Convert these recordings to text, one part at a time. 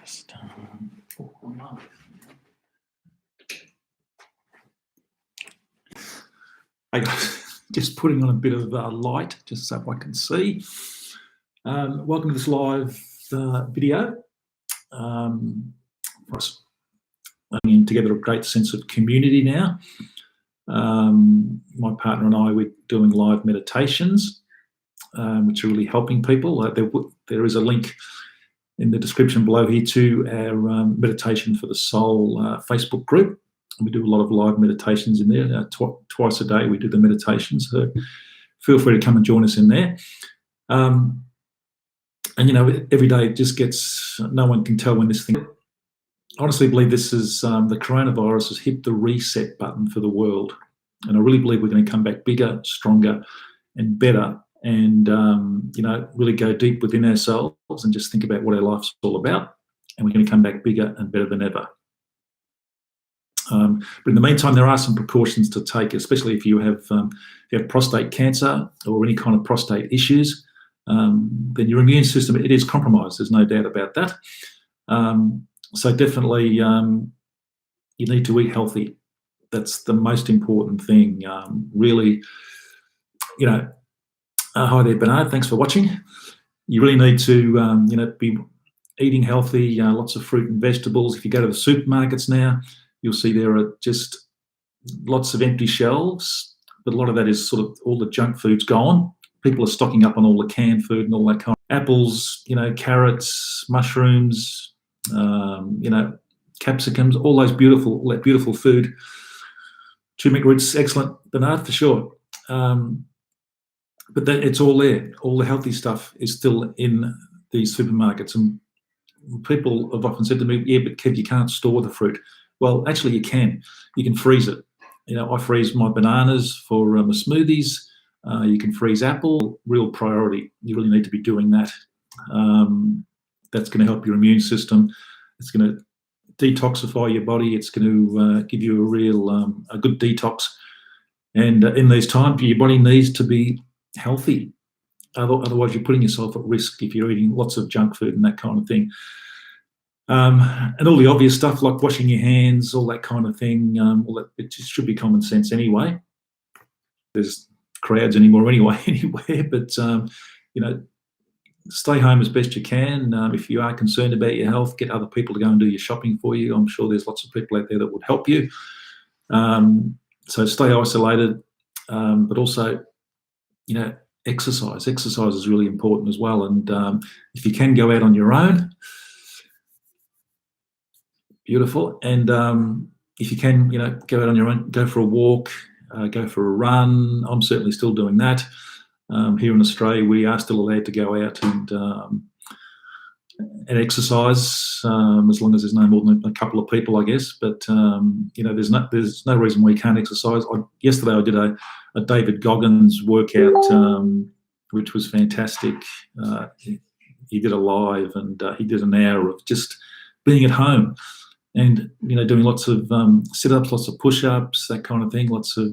Just, hey guys, just putting on a bit of light just so I can see. Welcome to this live video. For us, bringing together a great sense of community now. My partner and I, we're doing live meditations, which are really helping people. There is a link in the description below here to our Meditation for the Soul Facebook group. We do a lot of live meditations in there. Twice a day we do the meditations, so feel free to come and join us in there. And you know, every day it just gets, no one can tell when this thing, I honestly believe this is, the coronavirus has hit the reset button for the world. And I really believe we're going to come back bigger, stronger and better, and you know, really go deep within ourselves and just think about what our life's all about. And we're going to come back bigger and better than ever. But in the meantime, there are some precautions to take, especially if you have prostate cancer or any kind of prostate issues. Then your immune system, it is compromised. There's no doubt about that. So definitely you need to eat healthy. That's the most important thing. Really, you know, hi there, Bernard. Thanks for watching. You really need to, you know, be eating healthy, lots of fruit and vegetables. If you go to the supermarkets now, you'll see there are just lots of empty shelves, but a lot of that is sort of all the junk food's gone. People are stocking up on all the canned food and all that kind of apples, you know, carrots, mushrooms, you know, capsicums, all that beautiful food. Turmeric roots, excellent, Bernard, for sure. But it's all there. All the healthy stuff is still in these supermarkets. And people have often said to me, yeah, but Kev, you can't store the fruit. Well, actually you can. You can freeze it. You know, I freeze my bananas for my smoothies. You can freeze apple. Real priority. You really need to be doing that. That's going to help your immune system. It's going to detoxify your body. It's going to give you a good detox. And in these times, your body needs to be healthy. Otherwise, you're putting yourself at risk if you're eating lots of junk food and that kind of thing. And all the obvious stuff like washing your hands, all that kind of thing, it just should be common sense anyway. There's crowds anymore anywhere, but you know, stay home as best you can. If you are concerned about your health, get other people to go and do your shopping for you. I'm sure there's lots of people out there that would help you. So stay isolated, but also, you know, exercise. Exercise is really important as well. And if you can go out on your own, beautiful. And if you can, you know, go out on your own, go for a walk, go for a run. I'm certainly still doing that. Here in Australia, we are still allowed to go out and exercise as long as there's no more than a couple of people, I guess. But you know, there's no reason we can't exercise. Yesterday I did a David Goggins workout, which was fantastic. He did a live, and he did an hour of just being at home. And, you know, doing lots of sit-ups, lots of push-ups, that kind of thing, lots of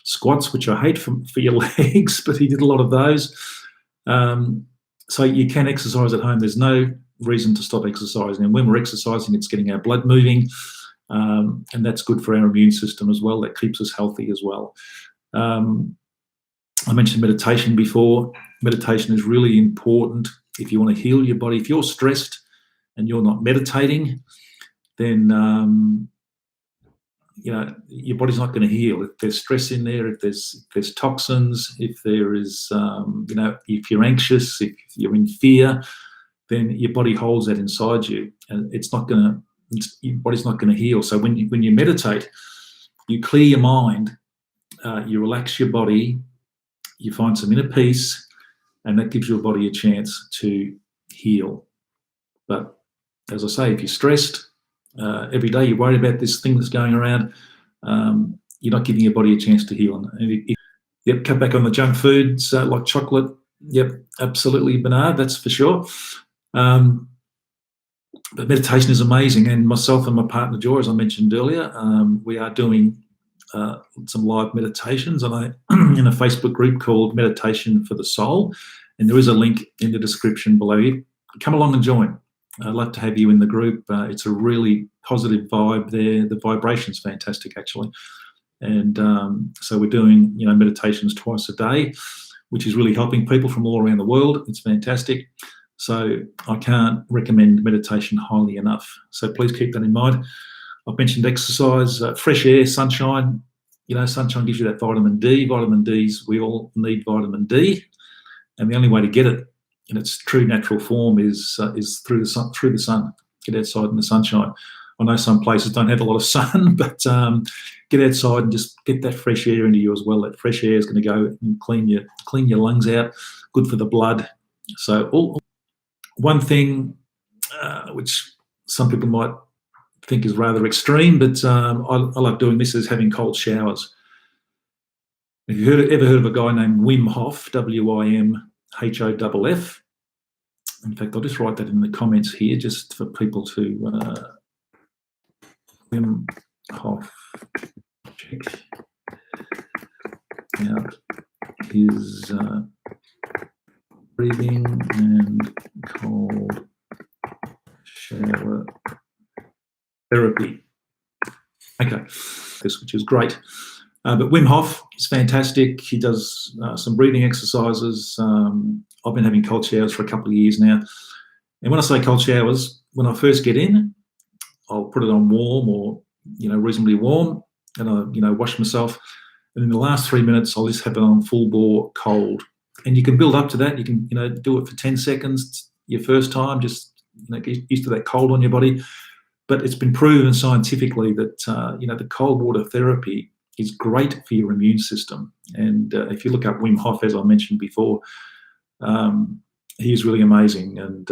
squats, which I hate for your legs, but he did a lot of those. So you can exercise at home. There's no reason to stop exercising. And when we're exercising, it's getting our blood moving, and that's good for our immune system as well. That keeps us healthy as well. I mentioned meditation before. Meditation is really important if you want to heal your body. If you're stressed and you're not meditating, then you know, your body's not going to heal. If there's stress in there, if there's toxins, if there is, you know, if you're anxious, if you're in fear, then your body holds that inside you, and your body's not going to heal. So when you meditate, you clear your mind, you relax your body, you find some inner peace, and that gives your body a chance to heal. But as I say, if you're stressed every day, you're worried about this thing that's going around, you're not giving your body a chance to heal. And yep, cut back on the junk foods like chocolate. Yep, absolutely, Bernard, that's for sure. But meditation is amazing. And myself and my partner, Joy, as I mentioned earlier, we are doing some live meditations in a Facebook group called Meditation for the Soul. And there is a link in the description below you. Come along and join. I'd love to have you in the group. It's a really positive vibe there. The vibration's fantastic, actually. And so we're doing, meditations twice a day, which is really helping people from all around the world. It's fantastic. So I can't recommend meditation highly enough. So please keep that in mind. I've mentioned exercise, fresh air, sunshine. Sunshine gives you that vitamin D. Vitamin D's, we all need vitamin D. And the only way to get it in its true natural form is through the sun. Get outside in the sunshine. I know some places don't have a lot of sun, but get outside and just get that fresh air into you as well. That fresh air is going to go and clean your lungs out, good for the blood. So one thing which some people might think is rather extreme, but I love doing this, is having cold showers. Have you ever heard of a guy named Wim Hof, WIMHOFF? In fact, I'll just write that in the comments here just for people to Wim Hof, check out his breathing and cold shower therapy. Okay, which is great. But Wim Hof is fantastic. He does some breathing exercises. I've been having cold showers for a couple of years now. And when I say cold showers, when I first get in, I'll put it on warm or, reasonably warm, and I wash myself. And in the last 3 minutes, I'll just have it on full bore cold. And you can build up to that. You can, do it for 10 seconds your first time, just, get used to that cold on your body. But it's been proven scientifically that, the cold water therapy is great for your immune system. And if you look up Wim Hof, as I mentioned before, he is really amazing. And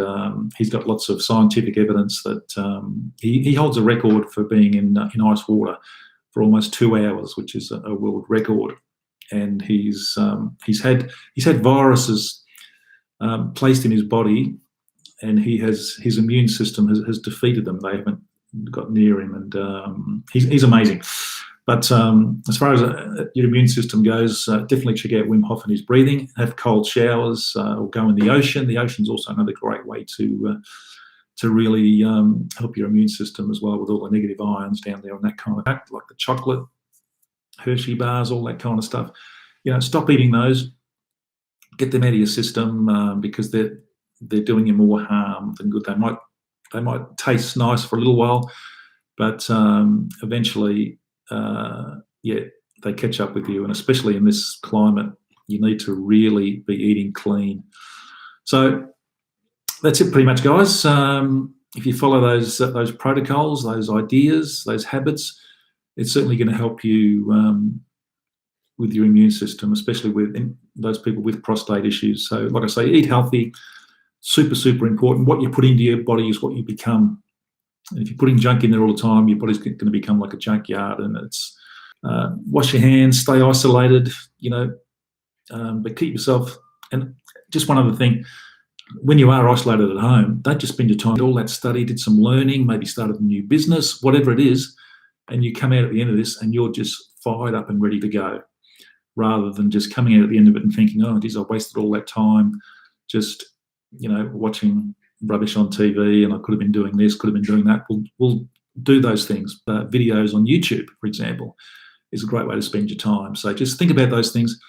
he's got lots of scientific evidence that he holds a record for being in ice water for almost 2 hours, which is a world record. And he's had viruses placed in his body, and his immune system has defeated them. They haven't got near him, and he's amazing. But as far as your immune system goes, definitely check out Wim Hof and his breathing. Have cold showers, or go in the ocean. The ocean's also another great way to really help your immune system as well, with all the negative ions down there and that kind of act, like the chocolate, Hershey bars, all that kind of stuff. Stop eating those. Get them out of your system, because they're doing you more harm than good. They might taste nice for a little while, but eventually, they catch up with you. And especially in this climate, you need to really be eating clean. So that's it pretty much, guys. If you follow those protocols, those ideas, those habits, it's certainly going to help you with your immune system, especially with those people with prostate issues. So like I say, eat healthy. Super, super important. What you put into your body is what you become. And if you're putting junk in there all the time, your body's going to become like a junkyard. And it's wash your hands, stay isolated, but keep yourself. And just one other thing, when you are isolated at home, don't just spend your time, all that study, did some learning, maybe started a new business, whatever it is, and you come out at the end of this and you're just fired up and ready to go, rather than just coming out at the end of it and thinking, oh, geez, I wasted all that time just, watching rubbish on TV, and I could have been doing this, could have been doing that. We'll do those things. Videos on YouTube, for example, is a great way to spend your time. So just think about those things,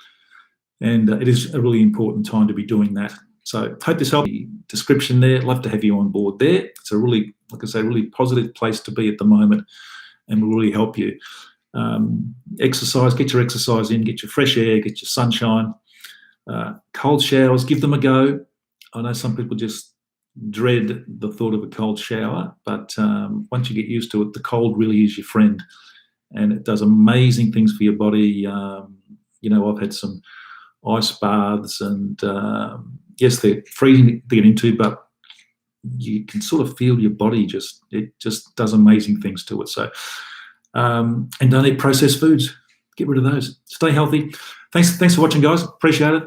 and it is a really important time to be doing that. So hope this helped. The description there, love to have you on board there. It's a really, like I say, really positive place to be at the moment, and will really help you. Exercise, get your exercise in, get your fresh air, get your sunshine. Cold showers, give them a go. I know some people just dread the thought of a cold shower, but once you get used to it, the cold really is your friend, and it does amazing things for your body. I've had some ice baths, and yes, they're freezing to get into, but you can sort of feel your body it just does amazing things to it. So, and don't eat processed foods. Get rid of those. Stay healthy. Thanks for watching, guys. Appreciate it.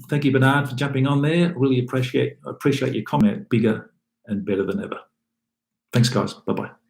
Thank you, Bernard, for jumping on there. Really appreciate your comment. Bigger and better than ever. Thanks, guys. Bye-bye.